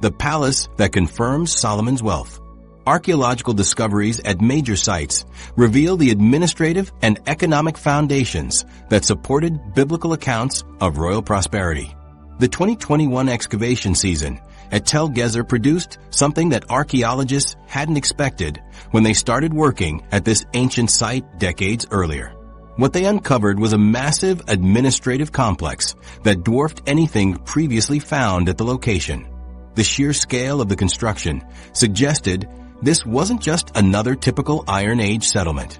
the palace that confirms Solomon's wealth. Archaeological discoveries at major sites reveal the administrative and economic foundations that supported biblical accounts of royal prosperity. The 2021 excavation season at Tel Gezer produced something that archaeologists hadn't expected when they started working at this ancient site decades earlier. What they uncovered was a massive administrative complex that dwarfed anything previously found at the location. The sheer scale of the construction suggested this wasn't just another typical Iron Age settlement.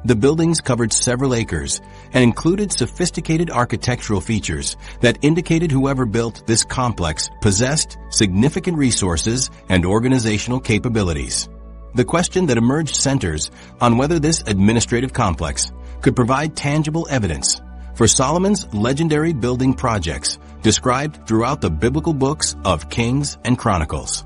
The buildings covered several acres and included sophisticated architectural features that indicated whoever built this complex possessed significant resources and organizational capabilities. The question that emerged centers on whether this administrative complex could provide tangible evidence for Solomon's legendary building projects described throughout the biblical books of Kings and Chronicles.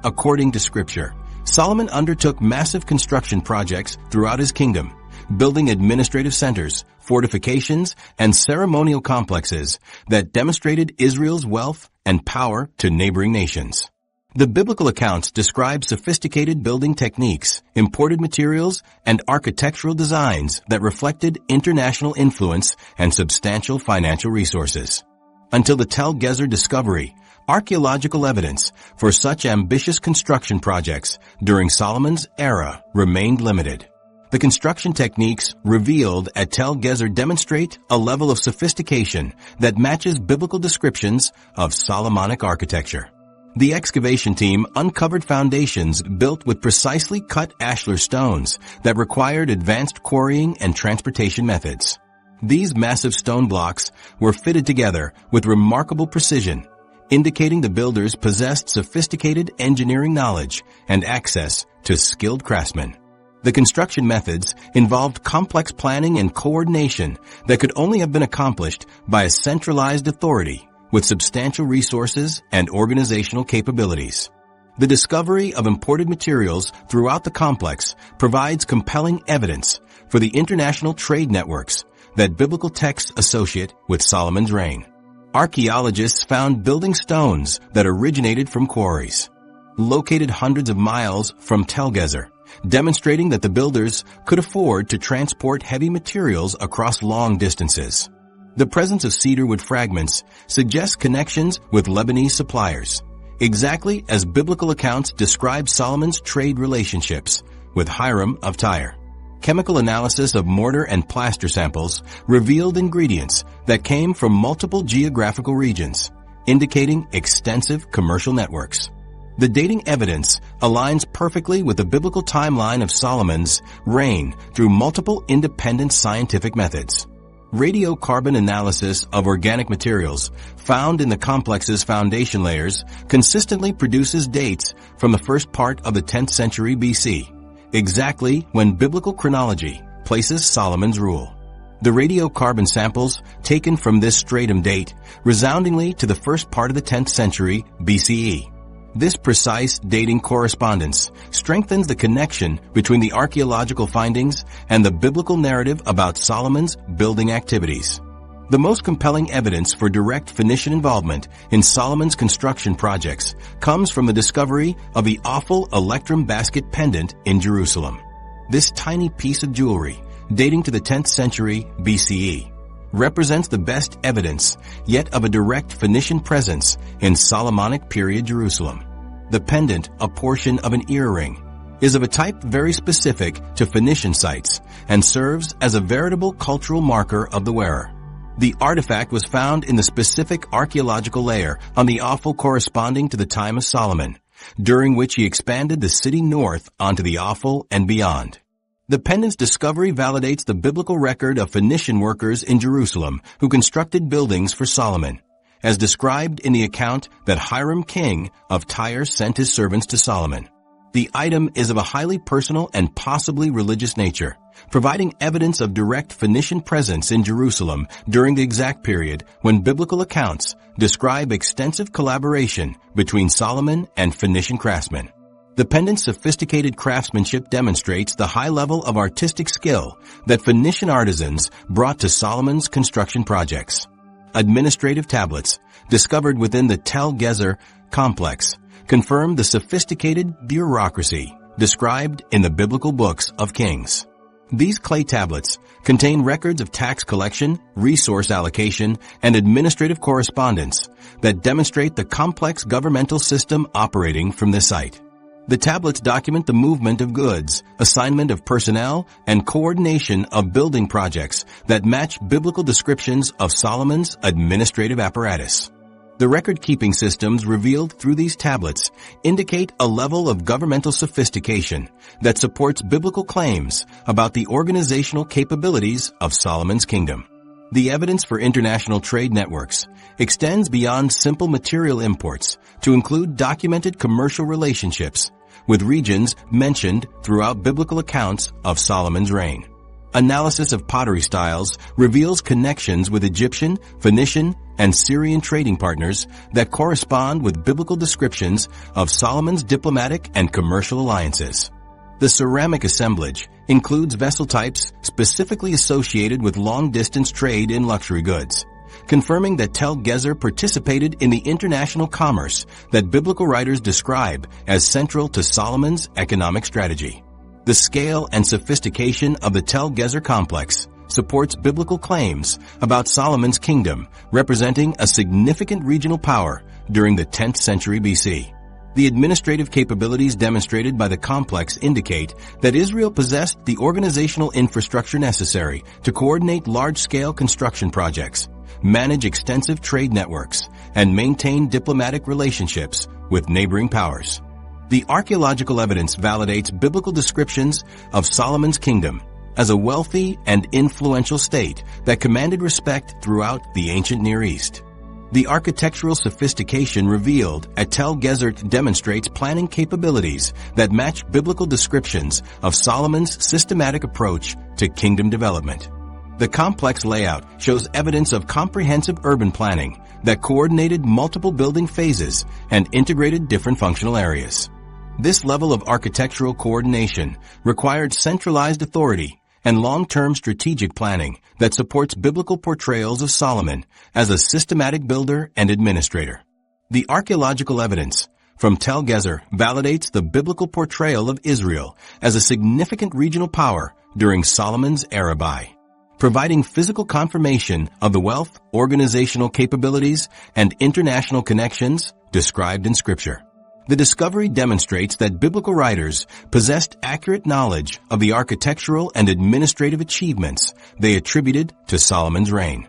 According to Scripture, Solomon undertook massive construction projects throughout his kingdom, building administrative centers, fortifications, and ceremonial complexes that demonstrated Israel's wealth and power to neighboring nations. The biblical accounts describe sophisticated building techniques, imported materials, and architectural designs that reflected international influence and substantial financial resources. Until the Tel Gezer discovery, archaeological evidence for such ambitious construction projects during Solomon's era remained limited. The construction techniques revealed at Tel Gezer demonstrate a level of sophistication that matches biblical descriptions of Solomonic architecture. The excavation team uncovered foundations built with precisely cut ashlar stones that required advanced quarrying and transportation methods. These massive stone blocks were fitted together with remarkable precision, indicating the builders possessed sophisticated engineering knowledge and access to skilled craftsmen. The construction methods involved complex planning and coordination that could only have been accomplished by a centralized authority with substantial resources and organizational capabilities. The discovery of imported materials throughout the complex provides compelling evidence for the international trade networks that biblical texts associate with Solomon's reign. Archaeologists found building stones that originated from quarries, located hundreds of miles from Tel Gezer, demonstrating that the builders could afford to transport heavy materials across long distances. The presence of cedarwood fragments suggests connections with Lebanese suppliers, exactly as biblical accounts describe Solomon's trade relationships with Hiram of Tyre. Chemical analysis of mortar and plaster samples revealed ingredients that came from multiple geographical regions, indicating extensive commercial networks. The dating evidence aligns perfectly with the biblical timeline of Solomon's reign through multiple independent scientific methods. Radiocarbon analysis of organic materials found in the complex's foundation layers consistently produces dates from the first part of the 10th century BC, exactly when biblical chronology places Solomon's rule. The radiocarbon samples taken from this stratum date resoundingly to the first part of the 10th century BCE. This precise dating correspondence strengthens the connection between the archaeological findings and the biblical narrative about Solomon's building activities. The most compelling evidence for direct Phoenician involvement in Solomon's construction projects comes from the discovery of the awful electrum basket pendant in Jerusalem. This tiny piece of jewelry, dating to the 10th century BCE, represents the best evidence yet of a direct Phoenician presence in Solomonic period Jerusalem. The pendant, a portion of an earring, is of a type very specific to Phoenician sites and serves as a veritable cultural marker of the wearer. The artifact was found in the specific archaeological layer on the offal corresponding to the time of Solomon, during which he expanded the city north onto the offal and beyond. The pendant's discovery validates the biblical record of Phoenician workers in Jerusalem who constructed buildings for Solomon, as described in the account that Hiram king of Tyre sent his servants to Solomon. The item is of a highly personal and possibly religious nature, providing evidence of direct Phoenician presence in Jerusalem during the exact period when biblical accounts describe extensive collaboration between Solomon and Phoenician craftsmen. The pendant's sophisticated craftsmanship demonstrates the high level of artistic skill that Phoenician artisans brought to Solomon's construction projects. Administrative tablets, discovered within the Tel Gezer complex, confirm the sophisticated bureaucracy described in the biblical books of Kings. These clay tablets contain records of tax collection, resource allocation, and administrative correspondence that demonstrate the complex governmental system operating from this site. The tablets document the movement of goods, assignment of personnel, and coordination of building projects that match biblical descriptions of Solomon's administrative apparatus. The record-keeping systems revealed through these tablets indicate a level of governmental sophistication that supports biblical claims about the organizational capabilities of Solomon's kingdom. The evidence for international trade networks extends beyond simple material imports to include documented commercial relationships with regions mentioned throughout biblical accounts of Solomon's reign. Analysis of pottery styles reveals connections with Egyptian, Phoenician, and Syrian trading partners that correspond with biblical descriptions of Solomon's diplomatic and commercial alliances. The ceramic assemblage includes vessel types specifically associated with long-distance trade in luxury goods, confirming that Tel Gezer participated in the international commerce that biblical writers describe as central to Solomon's economic strategy. The scale and sophistication of the Tel Gezer complex supports biblical claims about Solomon's kingdom representing a significant regional power during the 10th century BC. The administrative capabilities demonstrated by the complex indicate that Israel possessed the organizational infrastructure necessary to coordinate large-scale construction projects, manage extensive trade networks, and maintain diplomatic relationships with neighboring powers. The archaeological evidence validates biblical descriptions of Solomon's kingdom as a wealthy and influential state that commanded respect throughout the ancient Near East. The architectural sophistication revealed at Tel Gezer demonstrates planning capabilities that match biblical descriptions of Solomon's systematic approach to kingdom development. The complex layout shows evidence of comprehensive urban planning that coordinated multiple building phases and integrated different functional areas. This level of architectural coordination required centralized authority and long-term strategic planning that supports biblical portrayals of Solomon as a systematic builder and administrator. The archaeological evidence from Tel Gezer validates the biblical portrayal of Israel as a significant regional power during Solomon's era by providing physical confirmation of the wealth, organizational capabilities, and international connections described in Scripture. The discovery demonstrates that biblical writers possessed accurate knowledge of the architectural and administrative achievements they attributed to Solomon's reign.